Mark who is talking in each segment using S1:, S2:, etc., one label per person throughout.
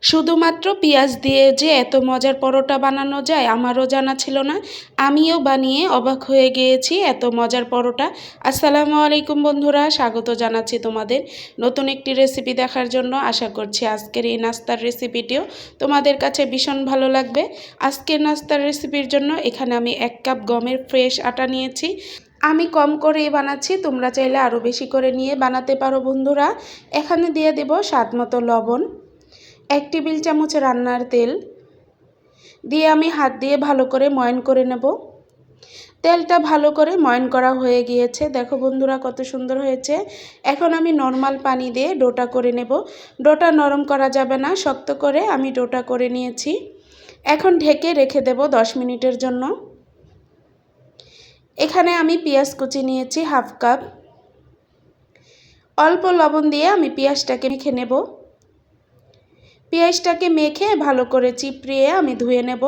S1: শুধুমাত্র পেঁয়াজ দিয়ে যে এত মজার পরোটা বানানো যায় আমারও জানা ছিল না। আমিও বানিয়ে অবাক হয়ে গিয়েছি এত মজার পরোটা। আসসালামু আলাইকুম বন্ধুরা, স্বাগত জানাচ্ছি তোমাদের নতুন একটি রেসিপি দেখার জন্য। আশা করছি আজকের এই নাস্তার রেসিপিটিও তোমাদের কাছে ভীষণ ভালো লাগবে। আজকের নাস্তার রেসিপির জন্য এখানে আমি 1 কাপ গমের ফ্রেশ আটা নিয়েছি। আমি কম করেই বানাচ্ছি, তোমরা চাইলে আরও বেশি করে নিয়ে বানাতে পারো বন্ধুরা। এখানে দিয়ে দেব স্বাদ মতো লবণ, 1 টেবিল চামচ রান্নার তেল দিয়ে আমি হাত দিয়ে ভালো করে ময়ন করে নেব। তেলটা ভালো করে ময়ন করা হয়ে গিয়েছে, দেখো বন্ধুরা কত সুন্দর হয়েছে। এখন আমি নরমাল পানি দিয়ে ডোটা করে নেব। ডোটা নরম করা যাবে না, শক্ত করে আমি ডোটা করে নিয়েছি। এখন ঢেকে রেখে দেব 10 মিনিটের জন্য। এখানে আমি পেঁয়াজ কুচি নিয়েছি হাফ কাপ। অল্প লবণ দিয়ে আমি পেঁয়াজটাকে মেখে নেব। পেঁয়াজটাকে মেখে ভালো করে চিপড়িয়ে আমি ধুয়ে নেব।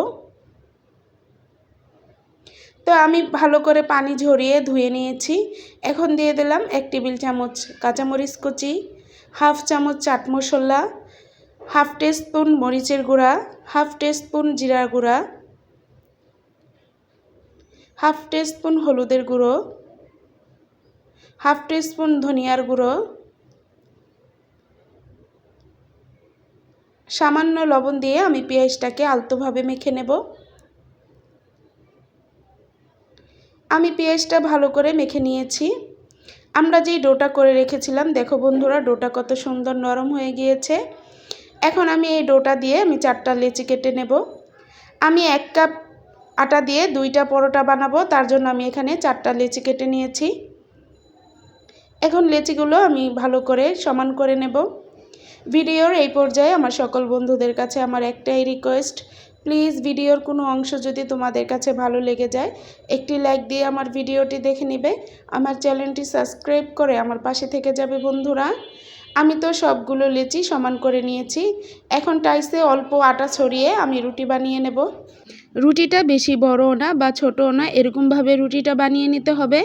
S1: তো আমি ভালো করে পানি ঝরিয়ে ধুয়ে নিয়েছি। এখন দিয়ে দিলাম 1 টেবিল চামচ কাঁচামরিচ কুচি, হাফ চামচ চাট মশলা, হাফ টিস্পুন মরিচের গুঁড়া, হাফ টিস্পুন জিরার গুঁড়া, হাফ টিস্পুন হলুদের গুঁড়ো, হাফ টিস্পুন ধনিয়ার গুঁড়ো, সামান্য লবণ দিয়ে আমি পেঁয়াজটাকে আলতোভাবে মেখে নেব। আমি পেঁয়াজটা ভালো করে মেখে নিয়েছি। আমরা যেই ডোটা করে রেখেছিলাম, দেখো বন্ধুরা ডোটা কত সুন্দর নরম হয়ে গিয়েছে। এখন আমি এই ডোটা দিয়ে আমি 4টা লেচি কেটে নেব। আমি 1 কাপ আটা দিয়ে 2টা পরোটা বানাবো, তার জন্য আমি এখানে 4টা লেচি কেটে নিয়েছি। এখন লেচিগুলো আমি ভালো করে সমান করে নেব। ভিডিওর এই পর্যায়ে আমার সকল বন্ধুদের কাছে আমার একটাই রিকোয়েস্ট, প্লিজ ভিডিওর কোনো অংশ যদি তোমাদের কাছে ভালো লেগে যায় একটি লাইক দিয়ে আমার ভিডিওটি দেখে নেবে। আমার চ্যানেলটি সাবস্ক্রাইব করে আমার পাশে থেকে যাবে বন্ধুরা। আমি তো সবগুলো লেচি সমান করে নিয়েছি। এখন টাইসে অল্প আটা ছড়িয়ে আমি রুটি বানিয়ে নেব। রুটিটা বেশি বড়ও না বা ছোটও না, এরকমভাবে রুটিটা বানিয়ে নিতে হবে।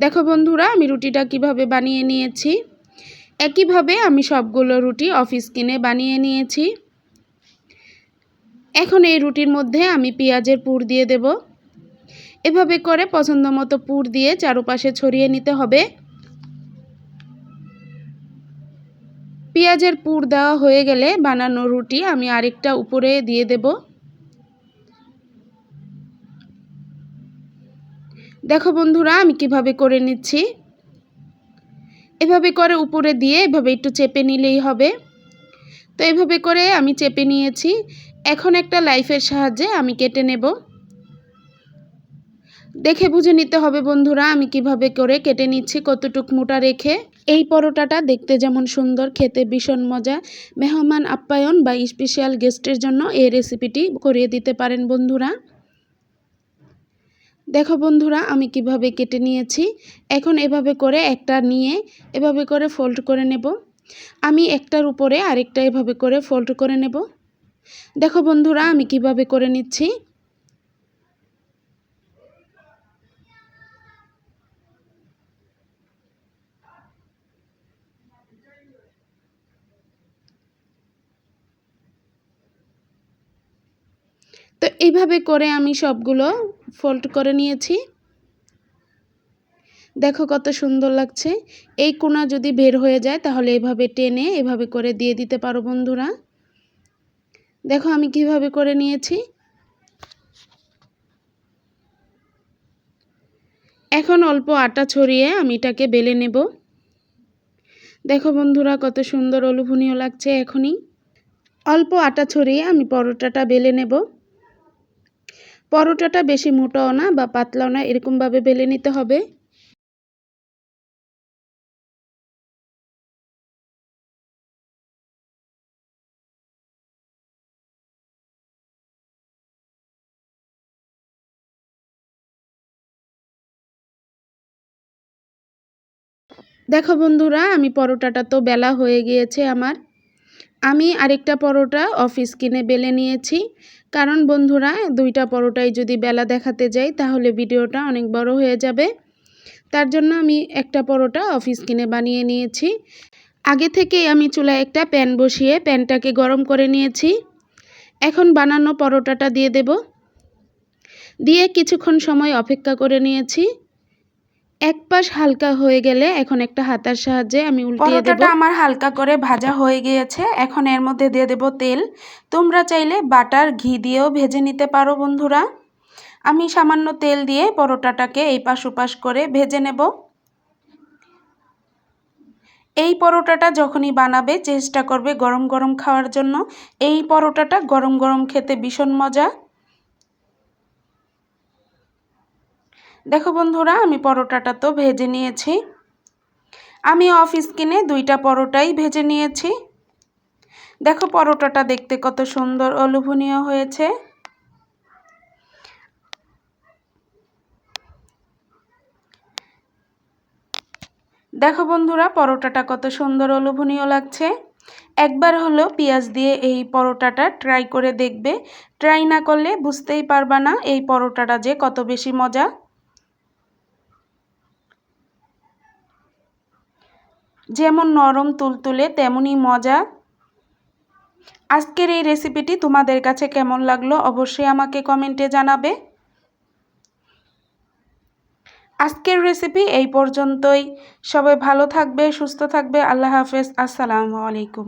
S1: দেখো বন্ধুরা আমি রুটিটা কিভাবে বানিয়ে নিয়েছি। একইভাবে আমি সবগুলো রুটি অফিস কিনে বানিয়ে নিয়েছি। এখন এই রুটির মধ্যে আমি পেঁয়াজের পুর দিয়ে দেব। এভাবে করে পছন্দ মতো পুর দিয়ে চারপাশে ছড়িয়ে নিতে হবে। পেঁয়াজের পুর দেওয়া হয়ে গেলে বানানো রুটি আমি আরেকটা উপরে দিয়ে দেব। দেখো বন্ধুরা আমি কিভাবে করে নিচ্ছি। এভাবে করে উপরে দিয়ে এভাবে একটু চেপে নিলেই হবে। তো এভাবে করে আমি চেপে নিয়েছি। এখন একটা লাইফের সাহায্যে আমি কেটে নেব। দেখে বুঝে নিতে হবে বন্ধুরা আমি কিভাবে করে কেটে নিচ্ছি, কতটুক মোটা রেখে। এই পরোটাটা দেখতে যেমন সুন্দর, খেতে ভীষণ মজা। মেহমান আপ্যায়ন বা স্পেশাল গেস্টের জন্য এই রেসিপিটি করিয়ে দিতে পারেন বন্ধুরা। দেখো বন্ধুরা আমি কিভাবে কেটে নিয়েছি। এখন এভাবে করে একটা নিয়ে এভাবে করে ফোল্ড করে নেব। আমি একটার উপরে আরেকটা এভাবে করে ফোল্ড করে নেব। দেখো বন্ধুরা আমি কিভাবে করে নিচ্ছি। তো এইভাবে করে আমি সবগুলো ফোল্ড করে নিয়েছি। দেখো কত সুন্দর লাগছে। এই কোণা যদি বের হয়ে যায় তাহলে এভাবে টেনে এভাবে করে দিয়ে দিতে পারো বন্ধুরা। দেখো আমি কিভাবে করে নিয়েছি। এখন অল্প আটা ছড়িয়ে আমি এটাকে বেলে নেব। দেখো বন্ধুরা কত সুন্দর লোভনীয় লাগছে। এখনই অল্প আটা ছড়িয়ে আমি পরোটাটা বেলে নেব। পরোটাটা বেশি মোটাও না বা পাতলাও না, এরকমভাবে বেলে নিতে হবে। দেখো বন্ধুরা আমি পরোটাটা তো বেলা হয়ে গিয়েছে আমার। আমি আরেকটা পরোটা অফিস কিনে বেলে নিয়েছি, কারণ বন্ধুরা 2টা পরোটাই যদি বেলা দেখাতে যাই তাহলে ভিডিওটা অনেক বড় হয়ে যাবে। তার জন্য আমি একটা পরোটা অফিস কিনে বানিয়ে নিয়েছি। আগে থেকেই আমি চুলায় একটা প্যান বসিয়ে প্যানটাকে গরম করে নিয়েছি। এখন বানানো পরোটাটা দিয়ে দেব। দিয়ে কিছুক্ষণ সময় অপেক্ষা করে নিয়েছি। এক পাশ হালকা হয়ে গেলে এখন একটা হাতার সাহায্যে আমি উল্টিয়ে দেব। পরোটাটা আমার হালকা করে ভাজা হয়ে গিয়েছে। এখন এর মধ্যে দিয়ে দেব তেল। তোমরা চাইলে বাটার ঘি দিয়েও ভেজে নিতে পারো বন্ধুরা। আমি সামান্য তেল দিয়ে পরোটাটাকে এই পাশ ওপাশ করে ভেজে নেব। এই পরোটাটা যখনই বানাবে চেষ্টা করবে গরম গরম খাওয়ার জন্য। এই পরোটাটা গরম গরম খেতে ভীষণ মজা। দেখো বন্ধুরা, আমি পরোটাটা তো ভেজে নিয়েছি। আমি অফ স্ক্রিনে 2টা পরোটাই ভেজে নিয়েছি। দেখো পরোটাটা দেখতে কত সুন্দর ও লোভনীয় হয়েছে। দেখো বন্ধুরা, পরোটাটা কত সুন্দর ও লোভনীয় লাগছে। একবার হলো পেঁয়াজ দিয়ে এই পরোটাটা ট্রাই করে দেখবে। ট্রাই না করলে বুঝতেই পারবা না এই পরোটাটা যে কত বেশি মজা। যেমন নরম তুলতুলে তেমনই মজা। আজকের এই রেসিপিটি তোমাদের কাছে কেমন লাগলো অবশ্যই আমাকে কমেন্টে জানাবে। আজকের রেসিপি এই পর্যন্তই। সবাই ভালো থাকবে, সুস্থ থাকবে। আল্লাহ হাফেজ। আসসালামু আলাইকুম।